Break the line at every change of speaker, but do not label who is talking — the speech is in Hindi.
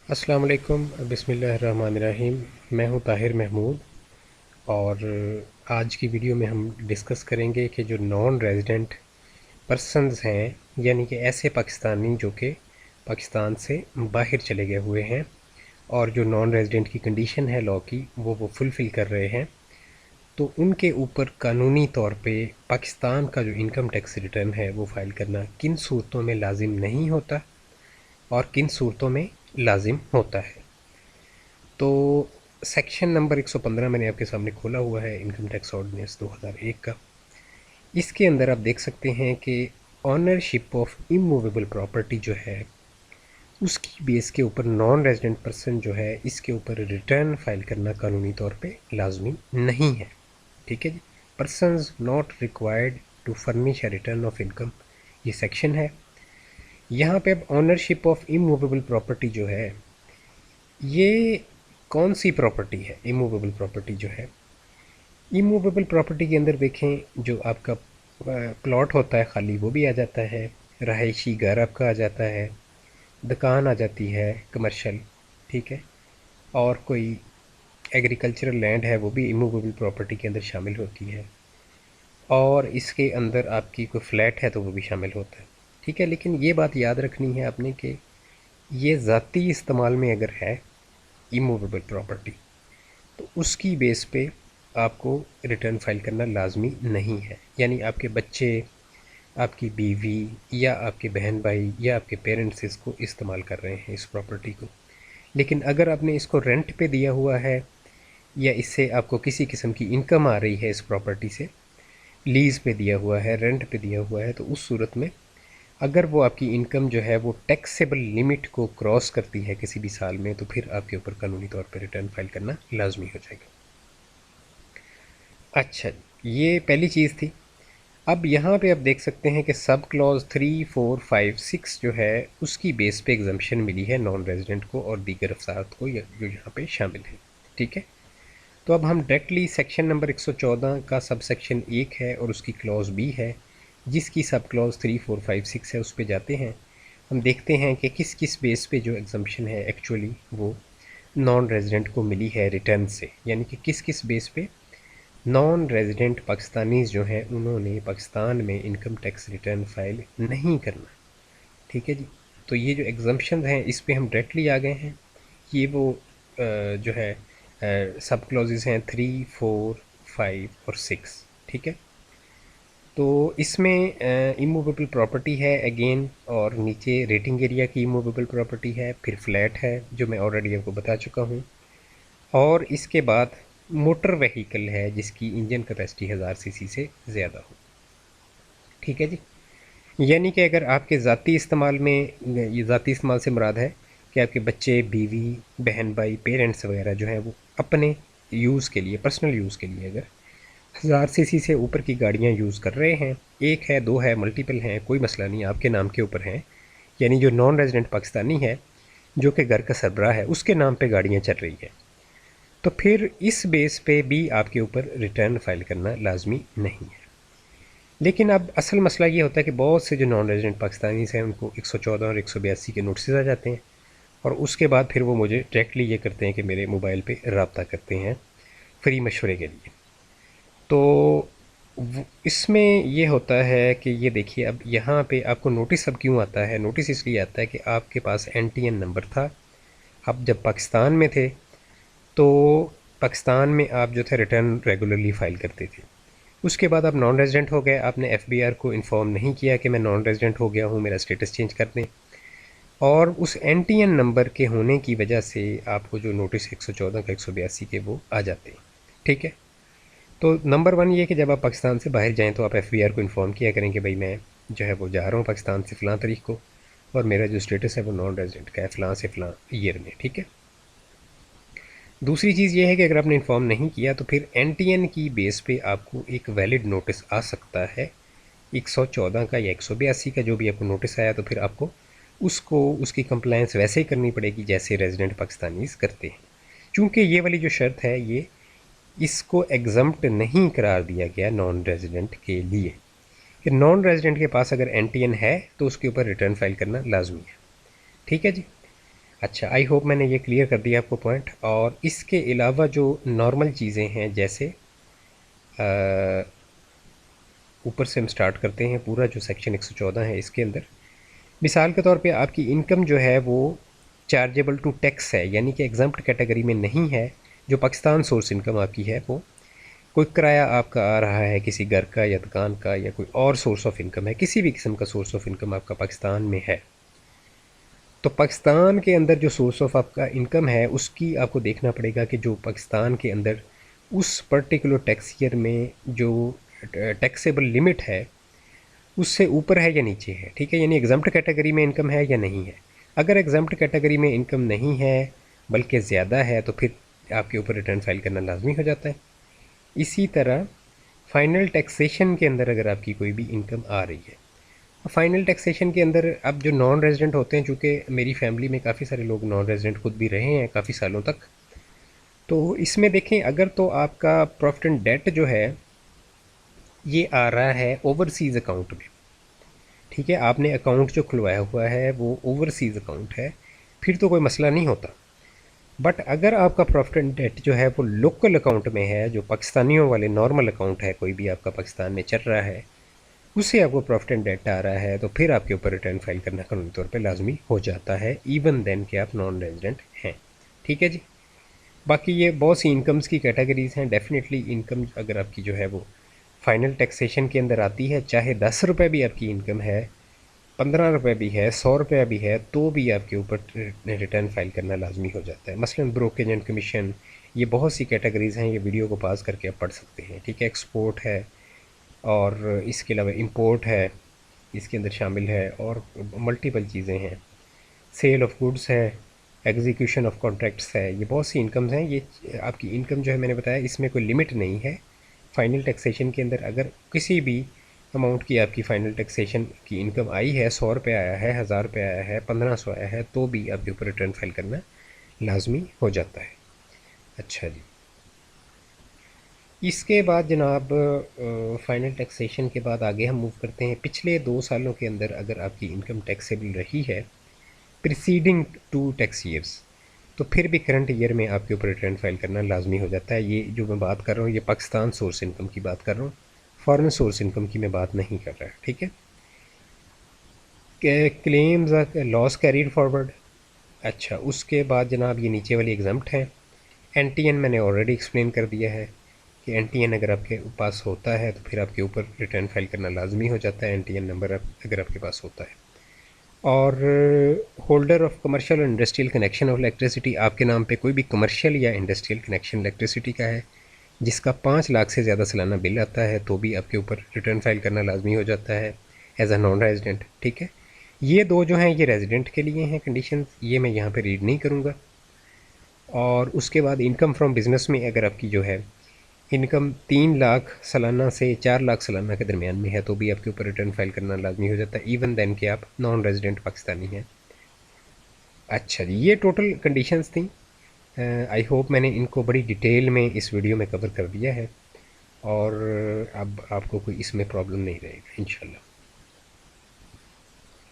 अस्सलाम वालेकुम, बिस्मिल्लाहिर्रहमानिर्रहीम। मैं हूं ताहिर महमूद और आज की वीडियो में हम डिस्कस करेंगे कि जो नॉन रेजिडेंट पर्सन्स हैं, यानी कि ऐसे पाकिस्तानी जो कि पाकिस्तान से बाहर चले गए हुए हैं और जो नॉन रेजिडेंट की कंडीशन है लॉ की वो फुलफ़िल कर रहे हैं, तो उनके ऊपर कानूनी तौर पे पाकिस्तान का जो इनकम टैक्स रिटर्न है वो फ़ाइल करना किन सूरतों में लाजिम नहीं होता और किन सूरतों में लाजिम होता है। तो सेक्शन नंबर 115 मैंने आपके सामने खोला हुआ है इनकम टैक्स ऑर्डिनेंस 2001 का। इसके अंदर आप देख सकते हैं कि ऑनरशिप ऑफ इमूवेबल प्रॉपर्टी जो है उसकी बेस के ऊपर नॉन रेजिडेंट पर्सन जो है इसके ऊपर रिटर्न फाइल करना कानूनी तौर पे लाजमी नहीं है। ठीक है जी। Persons not required to furnish a return of income, ये सेक्शन है। यहाँ पे अब ऑनरशिप ऑफ इमूवेबल प्रॉपर्टी जो है ये कौन सी प्रॉपर्टी है। इमूवेबल प्रॉपर्टी जो है, इमूवेबल प्रॉपर्टी के अंदर देखें जो आपका प्लॉट होता है खाली वो भी आ जाता है, रहायशी घर आपका आ जाता है, दुकान आ जाती है कमर्शियल, ठीक है, और कोई एग्रीकल्चरल लैंड है वो भी इमूवेबल प्रॉपर्टी के अंदर शामिल होती है, और इसके अंदर आपकी कोई फ्लैट है तो वो भी शामिल होता है। ठीक है, लेकिन ये बात याद रखनी है आपने कि ये ज़ाती इस्तेमाल में अगर है इमूवेबल प्रॉपर्टी तो उसकी बेस पे आपको रिटर्न फाइल करना लाजमी नहीं है। यानी आपके बच्चे, आपकी बीवी या आपके बहन भाई या आपके पेरेंट्स इसको इस्तेमाल कर रहे हैं इस प्रॉपर्टी को, लेकिन अगर आपने इसको रेंट पे दिया हुआ है या इससे आपको किसी किस्म की इनकम आ रही है इस प्रॉपर्टी से, लीज़ पे दिया हुआ है, रेंट पे दिया हुआ है, तो उस सूरत में अगर वो आपकी इनकम जो है वो टैक्सेबल लिमिट को क्रॉस करती है किसी भी साल में, तो फिर आपके ऊपर कानूनी तौर पर रिटर्न फाइल करना लाजमी हो जाएगा। अच्छा, ये पहली चीज़ थी। अब यहाँ पे आप देख सकते हैं कि सब क्लॉज 3, 4, 5, 6 जो है उसकी बेस पे एग्जम्पशन मिली है नॉन रेजिडेंट को और दीगर अफसारात को जो यहाँ पे शामिल है। ठीक है, तो अब हम डायरेक्टली सेक्शन नंबर 114 का सब सेक्शन 1 है और उसकी क्लॉज बी है जिसकी सब क्लॉज 3, 4, 5, 6 है, उस पर जाते हैं। हम देखते हैं कि किस किस बेस पे जो एग्जम्पशन है एक्चुअली वो नॉन रेजिडेंट को मिली है रिटर्न से, यानी कि किस किस बेस पे नॉन रेजिडेंट पाकिस्तानीज़ जो हैं उन्होंने पाकिस्तान में इनकम टैक्स रिटर्न फाइल नहीं करना। ठीक है जी। तो ये जो एग्जम्पशन हैं इस पे हम डायरेक्टली आ गए हैं। ये वो जो है सब क्लॉजेस हैं 3, 4, 5 और 6। ठीक है, तो इसमें इमूवेबल प्रॉपर्टी है अगेन, और नीचे रेटिंग एरिया की इमूवेबल प्रॉपर्टी है, फिर फ्लैट है जो मैं ऑलरेडी आपको बता चुका हूँ, और इसके बाद मोटर व्हीकल है जिसकी इंजन कैपेसिटी 1000 सीसी से ज़्यादा हो। ठीक है जी। यानी कि अगर आपके ज़ाती इस्तेमाल में, ये ज़ाती इस्तेमाल से मुराद है कि आपके बच्चे, बीवी, बहन भाई, पेरेंट्स वगैरह जो हैं वो अपने यूज़ के लिए, पर्सनल यूज़ के लिए अगर 1000 सीसी से ऊपर की गाड़ियाँ यूज़ कर रहे हैं, एक है, दो है, मल्टीपल हैं, कोई मसला नहीं, आपके नाम के ऊपर हैं। यानी जो नॉन रेजिडेंट पाकिस्तानी है जो कि घर का सरबराह है उसके नाम पे गाड़ियाँ चल रही हैं, तो फिर इस बेस पे भी आपके ऊपर रिटर्न फाइल करना लाजमी नहीं है। लेकिन अब असल मसला ये होता है कि बहुत से जो नॉन रेजिडेंट पाकिस्तानीज़ हैं उनको 114 और 182 के नोटिस आ जाते हैं, और उसके बाद फिर वो मुझे डायरेक्टली ये करते हैं कि मेरे मोबाइल पे रब्ता करते हैं फ्री मशवरे के लिए। तो इसमें ये होता है कि ये देखिए, अब यहाँ पे आपको नोटिस अब क्यों आता है। नोटिस इसलिए आता है कि आपके पास NTN नंबर था, आप जब पाकिस्तान में थे तो पाकिस्तान में आप जो थे रिटर्न रेगुलरली फ़ाइल करते थे। उसके बाद आप नॉन रेजिडेंट हो गए, आपने FBR को इन्फॉर्म नहीं किया कि मैं नॉन रेजिडेंट हो गया हूँ, मेरा स्टेटस चेंज कर दें, और उस NTN नंबर के होने की वजह से आपको जो नोटिस 114 का 182 के वो आ जाते हैं। ठीक है, तो नंबर वन ये कि जब आप पाकिस्तान से बाहर जाएँ तो आप FBR को इन्फॉर्म किया करें कि भाई मैं जो है वो जा रहा हूँ पाकिस्तान से फ़लाँ तारीख को, और मेरा जो स्टेटस है वो नॉन रेजिडेंट का है फ़लाँ से फ़लाँ ईयर में। ठीक है, दूसरी चीज़ ये है कि अगर आपने इन्फॉर्म नहीं किया तो फिर NTN की बेस पे आपको एक वैलिड नोटिस आ सकता है 114 का या 182 का, जो भी आपको नोटिस आया, तो फिर आपको उसको उसकी कंप्लायंस वैसे ही करनी पड़ेगी जैसे रेजिडेंट पाकिस्तानीज़ करते हैं। चूँकि ये वाली जो शर्त है ये इसको एग्जम्प्ट नहीं करार दिया गया नॉन रेजिडेंट के लिए, कि नॉन रेजिडेंट के पास अगर NTN है तो उसके ऊपर रिटर्न फाइल करना लाजमी है। ठीक है जी। अच्छा, आई होप मैंने ये क्लियर कर दिया आपको पॉइंट। और इसके अलावा जो नॉर्मल चीज़ें हैं, जैसे ऊपर से हम स्टार्ट करते हैं, पूरा जो सेक्शन 114 है इसके अंदर मिसाल के तौर पे आपकी इनकम जो है वो चार्जेबल टू टैक्स है, यानी कि एग्जम्प्ट कैटेगरी में नहीं है। जो पाकिस्तान सोर्स इनकम आपकी है, वो कोई किराया आपका आ रहा है किसी घर का या दुकान का, या कोई और सोर्स ऑफ इनकम है, किसी भी किस्म का सोर्स ऑफ इनकम आपका पाकिस्तान में है, तो पाकिस्तान के अंदर जो सोर्स ऑफ आपका इनकम है उसकी आपको देखना पड़ेगा कि जो पाकिस्तान के अंदर उस पर्टिकुलर टैक्स ईयर में जो टैक्सेबल लिमिट है उससे ऊपर है या नीचे है। ठीक है, यानी एग्जम्प्ट कैटेगरी में इनकम है या नहीं है। अगर एग्जम्प्ट कैटेगरी में इनकम नहीं है बल्कि ज़्यादा है, तो फिर आपके ऊपर रिटर्न फाइल करना लाजमी हो जाता है। इसी तरह फाइनल टैक्सेशन के अंदर अगर आपकी कोई भी इनकम आ रही है, फाइनल टैक्सेशन के अंदर अब जो नॉन रेजिडेंट होते हैं, चूँकि मेरी फैमिली में काफ़ी सारे लोग नॉन रेजिडेंट खुद भी रहे हैं काफ़ी सालों तक, तो इसमें देखें अगर तो आपका प्रॉफिट एंड डेट जो है ये आ रहा है ओवरसीज़ अकाउंट में, ठीक है, आपने अकाउंट जो खुलवाया हुआ है वो ओवरसीज़ अकाउंट है, फिर तो कोई मसला नहीं होता। बट अगर आपका प्रॉफिट एंड डेट जो है वो लोकल अकाउंट में है, जो पाकिस्तानियों वाले नॉर्मल अकाउंट है, कोई भी आपका पाकिस्तान में चल रहा है, उससे आपको प्रॉफिट एंड डेट आ रहा है, तो फिर आपके ऊपर रिटर्न फाइल करना कानूनी तौर पे लाजमी हो जाता है, इवन देन कि आप नॉन रेजिडेंट हैं। ठीक है जी। बाकी ये बहुत सी इनकम्स की कैटेगरीज हैं। डेफिनेटली इनकम अगर आपकी जो है वो फाइनल टैक्सेशन के अंदर आती है, चाहे 10 रुपये भी आपकी इनकम है, 15 रुपये भी है, 100 रुपया भी है, तो भी आपके ऊपर रिटर्न फाइल करना लाजमी हो जाता है। मसलन ब्रोकेज एंड कमीशन, ये बहुत सी कैटेगरीज़ हैं, ये वीडियो को पास करके आप पढ़ सकते हैं। ठीक है, एक्सपोर्ट है और इसके अलावा इंपोर्ट है, इसके अंदर शामिल है, और मल्टीपल चीज़ें हैं, सेल ऑफ गुड्स है, एग्जीक्यूशन ऑफ कॉन्ट्रैक्ट्स है, ये बहुत सी इनकम्स हैं। ये आपकी इनकम जो है मैंने बताया इसमें कोई लिमिट नहीं है। फाइनल टैक्सेशन के अंदर अगर किसी भी अमाउंट की आपकी फ़ाइनल टैक्सेशन की इनकम आई है, 100 रुपये आया है, 1000 रुपये आया है, 1500 आया है, तो भी आपके ऊपर रिटर्न फाइल करना लाजमी हो जाता है। अच्छा जी, इसके बाद जनाब फ़ाइनल टैक्सेशन के बाद आगे हम मूव करते हैं। पिछले 2 सालों के अंदर अगर आपकी इनकम टैक्सेबल रही है प्रिसीडिंग टू टैक्स ईयर्स, तो फिर भी करंट ईयर में आपके ऊपर रिटर्न फाइल करना लाजमी हो जाता है। ये जो मैं बात कर रहा हूँ ये पाकिस्तान सोर्स इनकम की बात कर रहा हूँ, फॉरेन सोर्स इनकम की मैं बात नहीं कर रहा। ठीक है, क्लेम्स लॉस कैरीड फॉरवर्ड। अच्छा, उसके बाद जनाब ये नीचे वाली एग्जाम्प्ट हैं। एनटीएन मैंने ऑलरेडी एक्सप्लेन कर दिया है कि एनटीएन अगर आपके पास होता है तो फिर आपके ऊपर रिटर्न फाइल करना लाजमी हो जाता है, एनटीएन नंबर अगर आपके पास होता है। और होल्डर ऑफ कमर्शियल और इंडस्ट्रियल कनेक्शन ऑफ इलेक्ट्रिसिटी, आपके नाम पे कोई भी कमर्शियल या इंडस्ट्रियल कनेक्शन इलेक्ट्रिसिटी का है जिसका 5 लाख से ज़्यादा सालाना बिल आता है, तो भी आपके ऊपर रिटर्न फाइल करना लाजमी हो जाता है एज अ नॉन रेजिडेंट। ठीक है, ये दो जो हैं ये रेजिडेंट के लिए हैं कंडीशन, ये मैं यहाँ पे रीड नहीं करूँगा। और उसके बाद इनकम फ्रॉम बिज़नेस में अगर आपकी जो है इनकम 3 लाख सालाना से 4 लाख सालाना के दरमियान में है, तो भी आपके ऊपर रिटर्न फाइल करना लाजमी हो जाता है, इवन देन कि आप नॉन रेजिडेंट पाकिस्तानी हैं। अच्छा जी, ये टोटल कंडीशंस थी। आई होप मैंने इनको बड़ी डिटेल में इस वीडियो में कवर कर दिया है और अब आपको कोई इसमें प्रॉब्लम नहीं रहेगा इंशाल्लाह।